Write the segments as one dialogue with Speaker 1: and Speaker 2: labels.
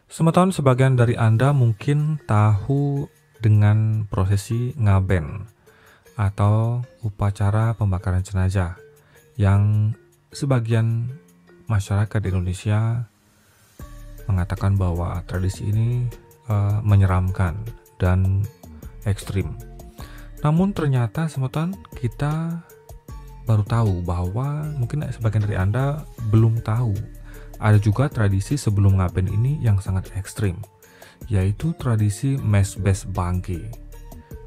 Speaker 1: Semeton sebagian dari Anda mungkin tahu dengan prosesi ngaben atau upacara pembakaran jenazah yang sebagian masyarakat di Indonesia mengatakan bahwa tradisi ini menyeramkan dan ekstrim. Namun ternyata semeton kita baru tahu bahwa mungkin sebagian dari Anda belum tahu ada juga tradisi sebelum ngaben ini yang sangat ekstrim, yaitu tradisi mesbes bangke.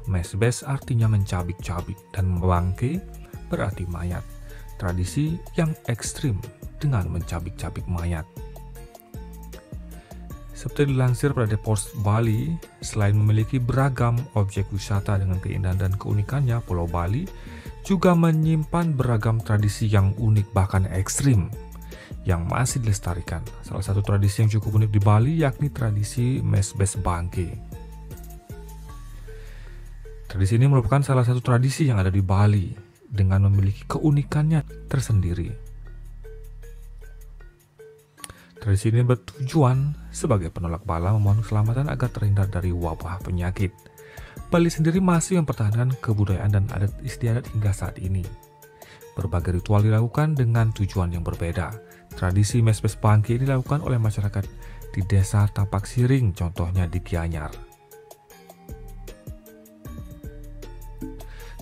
Speaker 1: Mesbes artinya mencabik-cabik dan bangke berarti mayat. Tradisi yang ekstrim dengan mencabik-cabik mayat. Seperti dilansir pada Post Bali, selain memiliki beragam objek wisata dengan keindahan dan keunikannya, Pulau Bali juga menyimpan beragam tradisi yang unik bahkan ekstrim yang masih dilestarikan. Salah satu tradisi yang cukup unik di Bali yakni tradisi mesbes bangke. Tradisi ini merupakan salah satu tradisi yang ada di Bali dengan memiliki keunikannya tersendiri. Tradisi ini bertujuan sebagai penolak bala memohon keselamatan agar terhindar dari wabah penyakit. Bali sendiri masih mempertahankan kebudayaan dan adat istiadat hingga saat ini. Berbagai ritual dilakukan dengan tujuan yang berbeda. Tradisi mesbes bangke ini dilakukan oleh masyarakat di desa Tapak Siring, contohnya di Gianyar.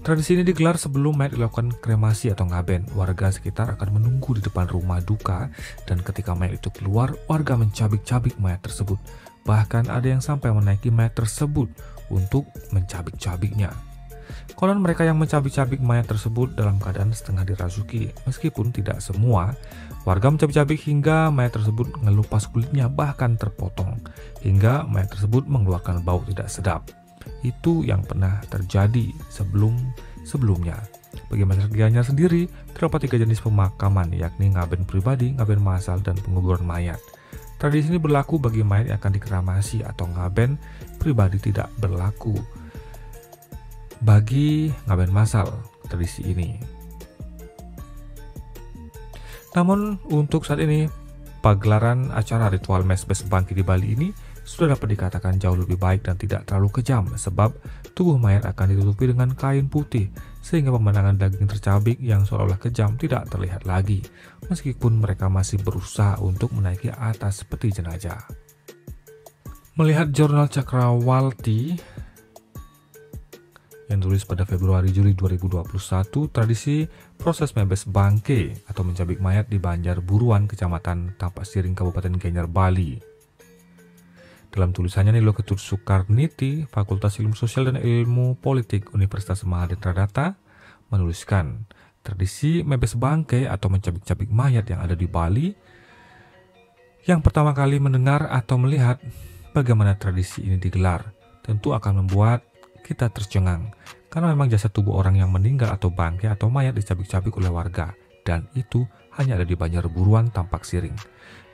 Speaker 1: Tradisi ini digelar sebelum mayat dilakukan kremasi atau ngaben. Warga sekitar akan menunggu di depan rumah duka dan ketika mayat itu keluar, warga mencabik-cabik mayat tersebut. Bahkan ada yang sampai menaiki mayat tersebut untuk mencabik-cabiknya. Konon mereka yang mencabik-cabik mayat tersebut dalam keadaan setengah dirasuki. Meskipun tidak semua, warga mencabik-cabik hingga mayat tersebut ngelupas kulitnya bahkan terpotong, hingga mayat tersebut mengeluarkan bau tidak sedap. Itu yang pernah terjadi sebelumnya. Bagi masyarakat Gianyar sendiri, terdapat 3 jenis pemakaman, yakni ngaben pribadi, ngaben massal, dan penguburan mayat. Tradisi ini berlaku bagi mayat yang akan dikremasi atau ngaben pribadi tidak berlaku bagi ngaben massal tradisi ini. Namun untuk saat ini, pagelaran acara ritual mesbes bangke di Bali ini sudah dapat dikatakan jauh lebih baik dan tidak terlalu kejam sebab tubuh mayat akan ditutupi dengan kain putih sehingga pemandangan daging tercabik yang seolah-olah kejam tidak terlihat lagi meskipun mereka masih berusaha untuk menaiki atas peti jenazah. Melihat jurnal Cakrawalti yang tulis pada Februari-Juli 2021, tradisi proses mesbes bangke atau mencabik mayat di Banjar Buruan, Kecamatan Tapak Siring, Kabupaten Gianyar, Bali. Dalam tulisannya, Nilo Ketut Soekarniti, Fakultas Ilmu Sosial dan Ilmu Politik Universitas Mahadinata menuliskan, tradisi mesbes bangke atau mencabik-cabik mayat yang ada di Bali yang pertama kali mendengar atau melihat bagaimana tradisi ini digelar tentu akan membuat kita tercengang karena memang jasad tubuh orang yang meninggal atau bangke atau mayat dicabik-cabik oleh warga dan itu hanya ada di Banjar Buruan, Tapak Siring,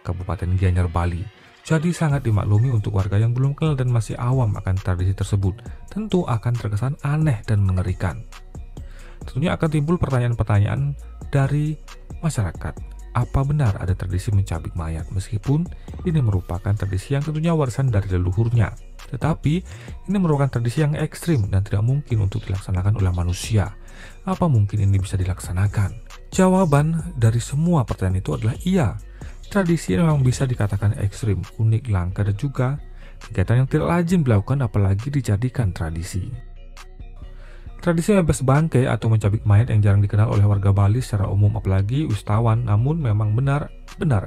Speaker 1: Kabupaten Gianyar, Bali. Jadi sangat dimaklumi untuk warga yang belum kenal dan masih awam akan tradisi tersebut. Tentu akan terkesan aneh dan mengerikan. Tentunya akan timbul pertanyaan-pertanyaan dari masyarakat. Apa benar ada tradisi mencabik mayat meskipun ini merupakan tradisi yang tentunya warisan dari leluhurnya. Tetapi ini merupakan tradisi yang ekstrim dan tidak mungkin untuk dilaksanakan oleh manusia. Apa mungkin ini bisa dilaksanakan? Jawaban dari semua pertanyaan itu adalah iya. Tradisi memang bisa dikatakan ekstrim, unik, langka, dan juga kegiatan yang tidak lazim dilakukan apalagi dijadikan tradisi. Tradisi mesbes bangke atau mencabik mayat yang jarang dikenal oleh warga Bali secara umum apalagi wisatawan, namun memang benar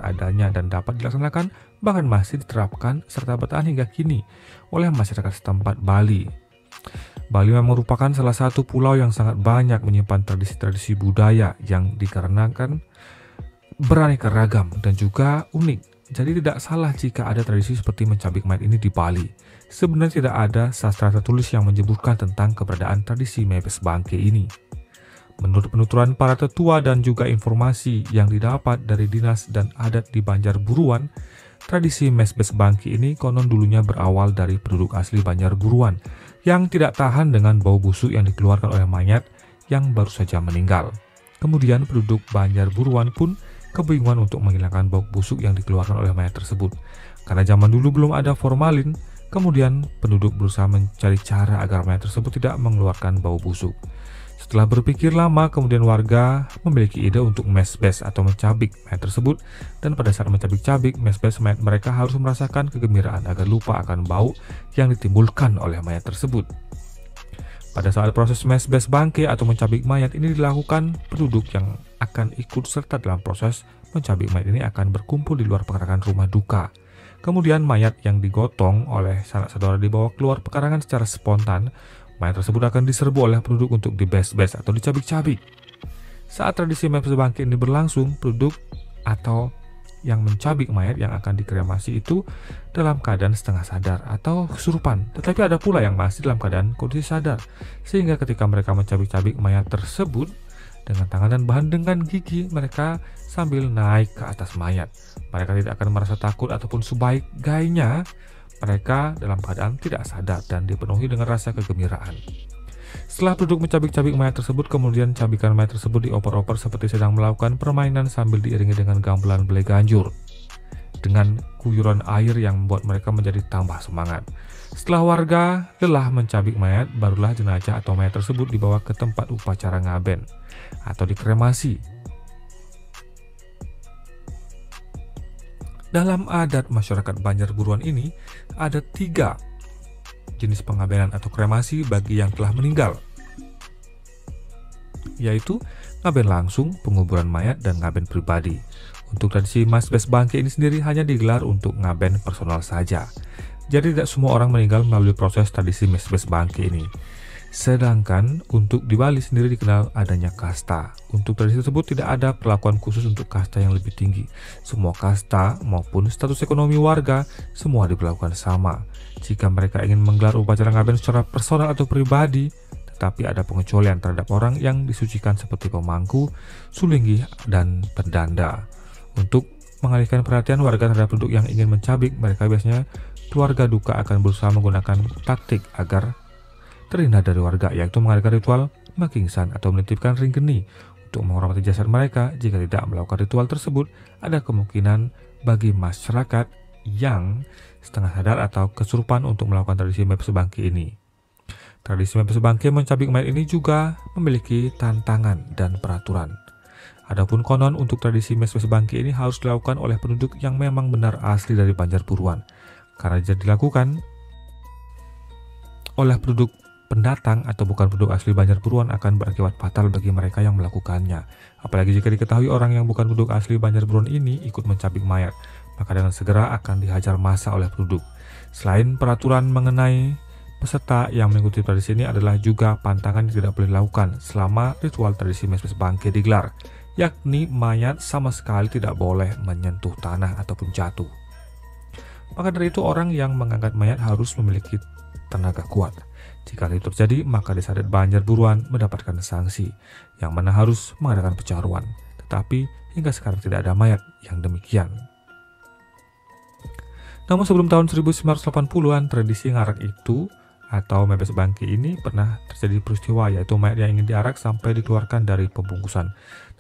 Speaker 1: adanya dan dapat dilaksanakan bahkan masih diterapkan serta bertahan hingga kini oleh masyarakat setempat Bali. Bali memang merupakan salah satu pulau yang sangat banyak menyimpan tradisi-tradisi budaya yang dikarenakan beraneka ragam dan juga unik. Jadi tidak salah jika ada tradisi seperti mencabik mayat ini di Bali. Sebenarnya tidak ada sastra tertulis yang menyebutkan tentang keberadaan tradisi mesbes bangke ini. Menurut penuturan para tetua dan juga informasi yang didapat dari Dinas dan Adat di Banjar Buruan, tradisi mesbes bangke ini konon dulunya berawal dari penduduk asli Banjar Buruan yang tidak tahan dengan bau busuk yang dikeluarkan oleh mayat yang baru saja meninggal. Kemudian penduduk Banjar Buruan pun kebingungan untuk menghilangkan bau busuk yang dikeluarkan oleh mayat tersebut. Karena zaman dulu belum ada formalin, kemudian penduduk berusaha mencari cara agar mayat tersebut tidak mengeluarkan bau busuk. Setelah berpikir lama, kemudian warga memiliki ide untuk mesbes atau mencabik mayat tersebut, dan pada saat mencabik-cabik mesbes mayat mereka harus merasakan kegembiraan agar lupa akan bau yang ditimbulkan oleh mayat tersebut. Pada saat proses mesbes bangke atau mencabik mayat ini dilakukan, penduduk yang akan ikut serta dalam proses mencabik mayat ini akan berkumpul di luar pekarangan rumah duka. Kemudian mayat yang digotong oleh sanak saudara dibawa keluar pekarangan secara spontan. Mayat tersebut akan diserbu oleh penduduk untuk dibes-bes atau dicabik-cabik. Saat tradisi mesbes bangke ini berlangsung, penduduk atau yang mencabik mayat yang akan dikremasi itu dalam keadaan setengah sadar atau kesurupan. Tetapi ada pula yang masih dalam keadaan kondisi sadar, sehingga ketika mereka mencabik-cabik mayat tersebut dengan tangan dan bahan dengan gigi, mereka sambil naik ke atas mayat. Mereka tidak akan merasa takut ataupun sebaik-baiknya mereka dalam keadaan tidak sadar dan dipenuhi dengan rasa kegembiraan. Setelah penduduk mencabik-cabik mayat tersebut, kemudian cabikan mayat tersebut dioper-oper seperti sedang melakukan permainan sambil diiringi dengan gamelan belai ganjur dengan guyuran air yang membuat mereka menjadi tambah semangat. Setelah warga lelah mencabik mayat, barulah jenazah atau mayat tersebut dibawa ke tempat upacara ngaben atau dikremasi. Dalam adat masyarakat Banjar Buruan ini, ada 3 jenis pengabenan atau kremasi bagi yang telah meninggal, yaitu ngaben langsung, penguburan mayat, dan ngaben pribadi. Untuk tradisi mesbes bangke ini sendiri hanya digelar untuk ngaben personal saja. Jadi tidak semua orang meninggal melalui proses tradisi mesbes bangke ini. Sedangkan untuk di Bali sendiri dikenal adanya kasta. Untuk tradisi tersebut tidak ada perlakuan khusus untuk kasta yang lebih tinggi. Semua kasta maupun status ekonomi warga semua diperlakukan sama. Jika mereka ingin menggelar upacara ngaben secara personal atau pribadi, tetapi ada pengecualian terhadap orang yang disucikan seperti pemangku, sulinggi, dan pendanda. Untuk mengalihkan perhatian warga terhadap penduduk yang ingin mencabik, mereka biasanya keluarga duka akan berusaha menggunakan taktik agar terhindar dari warga, yaitu mengadakan ritual makingsan atau menitipkan ring geni untuk menghormati jasad mereka. Jika tidak melakukan ritual tersebut, ada kemungkinan bagi masyarakat yang setengah sadar atau kesurupan untuk melakukan tradisi mesbes bangke ini. Tradisi mesbes bangke mencabik mayat ini juga memiliki tantangan dan peraturan. Adapun konon untuk tradisi mesbes bangke ini harus dilakukan oleh penduduk yang memang benar asli dari Banjar Buruan. Karena jika dilakukan oleh penduduk pendatang atau bukan penduduk asli Banjar Buruan akan berakibat fatal bagi mereka yang melakukannya. Apalagi jika diketahui orang yang bukan penduduk asli Banjar Buruan ini ikut mencabik mayat, maka dengan segera akan dihajar massa oleh penduduk. Selain peraturan mengenai peserta yang mengikuti tradisi ini adalah juga pantangan yang tidak boleh dilakukan selama ritual tradisi mesbes bangke digelar, yakni mayat sama sekali tidak boleh menyentuh tanah ataupun jatuh. Maka dari itu orang yang mengangkat mayat harus memiliki tenaga kuat. Jika hal itu terjadi, maka desa adat Banjar Buruan mendapatkan sanksi, yang mana harus mengadakan pecaruan. Tetapi hingga sekarang tidak ada mayat yang demikian. Namun sebelum tahun 1980-an, tradisi ngarak itu atau mesbes bangke ini pernah terjadi peristiwa, yaitu mayat yang ingin diarak sampai dikeluarkan dari pembungkusan.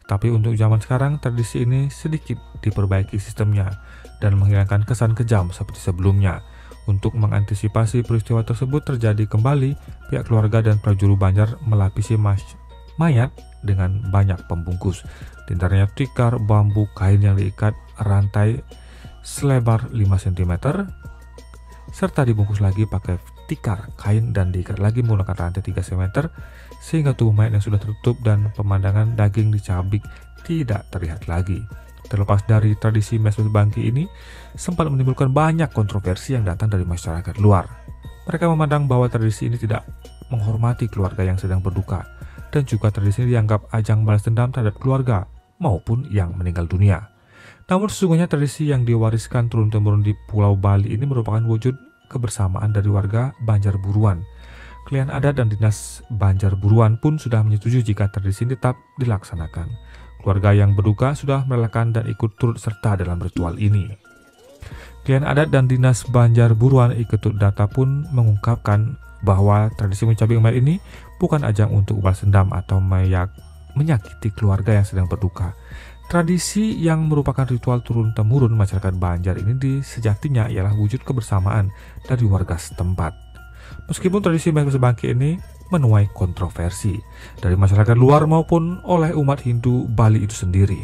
Speaker 1: Tetapi untuk zaman sekarang, tradisi ini sedikit diperbaiki sistemnya dan menghilangkan kesan kejam seperti sebelumnya. Untuk mengantisipasi peristiwa tersebut terjadi kembali, pihak keluarga dan prajuru Banjar melapisi mayat dengan banyak pembungkus. Di antaranya tikar, bambu, kain yang diikat rantai selebar 5 cm, serta dibungkus lagi pakai tikar, kain, dan diikat lagi menggunakan rantai 3 cm, sehingga tubuh mayat yang sudah tertutup dan pemandangan daging dicabik tidak terlihat lagi. Terlepas dari tradisi mesbes bangke ini, sempat menimbulkan banyak kontroversi yang datang dari masyarakat luar. Mereka memandang bahwa tradisi ini tidak menghormati keluarga yang sedang berduka, dan juga tradisi ini dianggap ajang balas dendam terhadap keluarga maupun yang meninggal dunia. Namun sesungguhnya tradisi yang diwariskan turun-temurun di Pulau Bali ini merupakan wujud kebersamaan dari warga Banjar Buruan. Klien adat dan dinas Banjar Buruan pun sudah menyetujui jika tradisi ini tetap dilaksanakan. Keluarga yang berduka sudah merelakan dan ikut turut serta dalam ritual ini. Klien adat dan dinas Banjar Buruan Iketut Data pun mengungkapkan bahwa tradisi mencabik mayat ini bukan ajang untuk balas dendam atau menyakiti keluarga yang sedang berduka. Tradisi yang merupakan ritual turun-temurun masyarakat Banjar ini sejatinya ialah wujud kebersamaan dari warga setempat. Meskipun tradisi Mebes Bangke ini menuai kontroversi dari masyarakat luar maupun oleh umat Hindu Bali itu sendiri.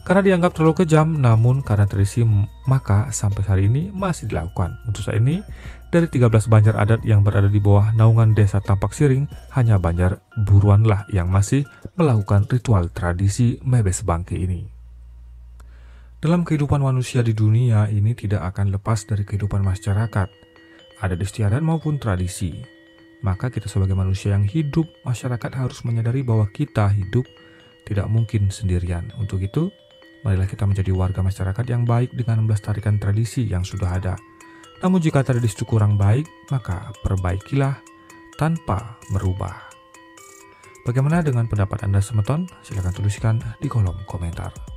Speaker 1: Karena dianggap terlalu kejam, namun karena tradisi maka sampai hari ini masih dilakukan. Untuk saat ini, dari 13 Banjar adat yang berada di bawah naungan desa Tampak Siring, hanya Banjar Buruanlah yang masih melakukan ritual tradisi Mebes Bangke ini. Dalam kehidupan manusia di dunia ini tidak akan lepas dari kehidupan masyarakat, adat istiadat maupun tradisi. Maka kita sebagai manusia yang hidup, masyarakat harus menyadari bahwa kita hidup tidak mungkin sendirian. Untuk itu, marilah kita menjadi warga masyarakat yang baik dengan melestarikan tradisi yang sudah ada. Namun jika tradisi itu kurang baik, maka perbaikilah tanpa merubah. Bagaimana dengan pendapat Anda semeton? Silahkan tuliskan di kolom komentar.